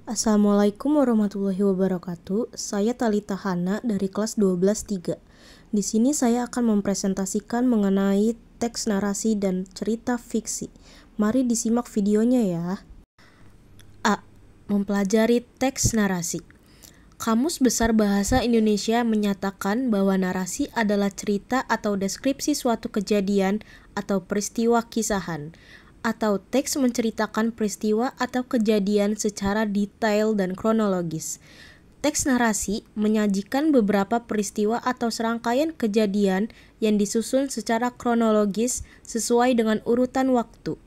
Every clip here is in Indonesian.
Assalamualaikum warahmatullahi wabarakatuh. Saya Talita Hana dari kelas 12-3. Di sini saya akan mempresentasikan mengenai teks narasi dan cerita fiksi. Mari disimak videonya ya. A. Mempelajari teks narasi. Kamus Besar Bahasa Indonesia menyatakan bahwa narasi adalah cerita atau deskripsi suatu kejadian atau peristiwa kisahan, atau teks menceritakan peristiwa atau kejadian secara detail dan kronologis. Teks narasi menyajikan beberapa peristiwa atau serangkaian kejadian yang disusun secara kronologis sesuai dengan urutan waktu.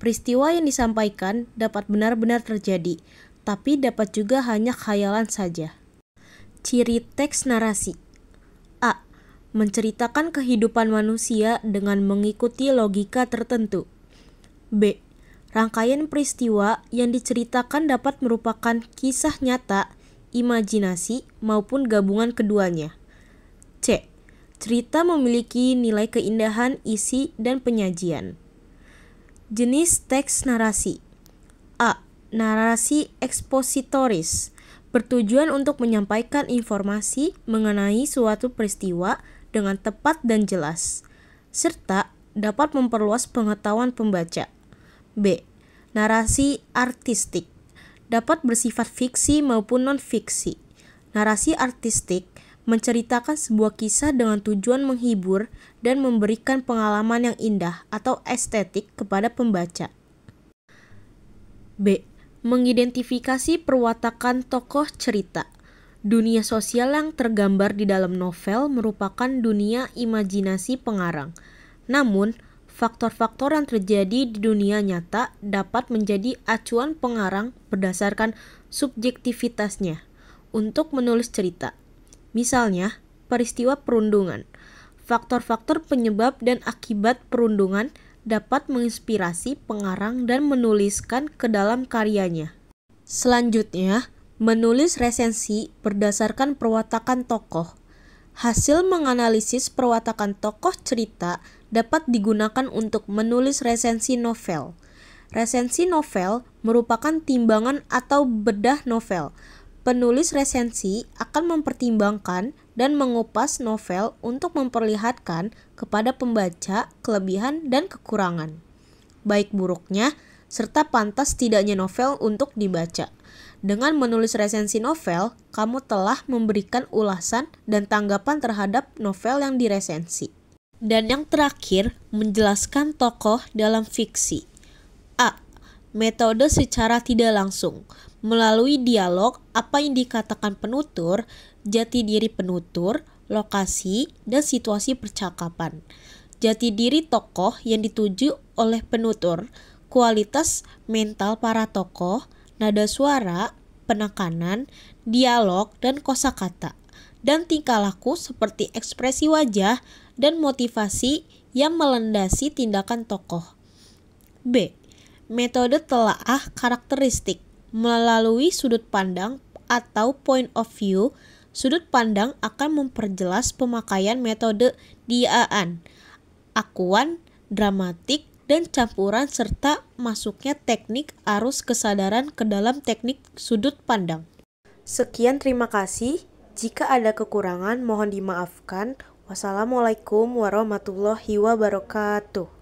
Peristiwa yang disampaikan dapat benar-benar terjadi, tapi dapat juga hanya khayalan saja. Ciri teks narasi. A. Menceritakan kehidupan manusia dengan mengikuti logika tertentu. B. Rangkaian peristiwa yang diceritakan dapat merupakan kisah nyata, imajinasi, maupun gabungan keduanya. C. Cerita memiliki nilai keindahan, isi, dan penyajian. Jenis teks narasi. A. Narasi ekspositoris, bertujuan untuk menyampaikan informasi mengenai suatu peristiwa dengan tepat dan jelas, serta dapat memperluas pengetahuan pembaca. B. Narasi artistik, dapat bersifat fiksi maupun non-fiksi. Narasi artistik menceritakan sebuah kisah dengan tujuan menghibur dan memberikan pengalaman yang indah atau estetik kepada pembaca. B. Mengidentifikasi perwatakan tokoh cerita. Dunia sosial yang tergambar di dalam novel merupakan dunia imajinasi pengarang. Namun, faktor-faktor yang terjadi di dunia nyata dapat menjadi acuan pengarang berdasarkan subjektivitasnya untuk menulis cerita. Misalnya, peristiwa perundungan. Faktor-faktor penyebab dan akibat perundungan dapat menginspirasi pengarang dan menuliskan ke dalam karyanya. Selanjutnya, menulis resensi berdasarkan perwatakan tokoh. Hasil menganalisis perwatakan tokoh cerita dapat digunakan untuk menulis resensi novel. Resensi novel merupakan timbangan atau bedah novel. Penulis resensi akan mempertimbangkan dan mengupas novel untuk memperlihatkan kepada pembaca kelebihan dan kekurangan, baik buruknya, serta pantas tidaknya novel untuk dibaca. Dengan menulis resensi novel, kamu telah memberikan ulasan dan tanggapan terhadap novel yang diresensi. Dan yang terakhir, menjelaskan tokoh dalam fiksi. A. Metode secara tidak langsung. Melalui dialog, apa yang dikatakan penutur, jati diri penutur, lokasi, dan situasi percakapan. Jati diri tokoh yang dituju oleh penutur, kualitas mental para tokoh, nada suara, penekanan, dialog, dan kosakata, dan tingkah laku seperti ekspresi wajah dan motivasi yang melandasi tindakan tokoh. B. Metode telaah karakteristik. Melalui sudut pandang atau point of view, sudut pandang akan memperjelas pemakaian metode diaan, akuan, dramatik, dan campuran serta masuknya teknik arus kesadaran ke dalam teknik sudut pandang. Sekian, terima kasih. Jika ada kekurangan mohon dimaafkan. Wassalamualaikum warahmatullahi wabarakatuh.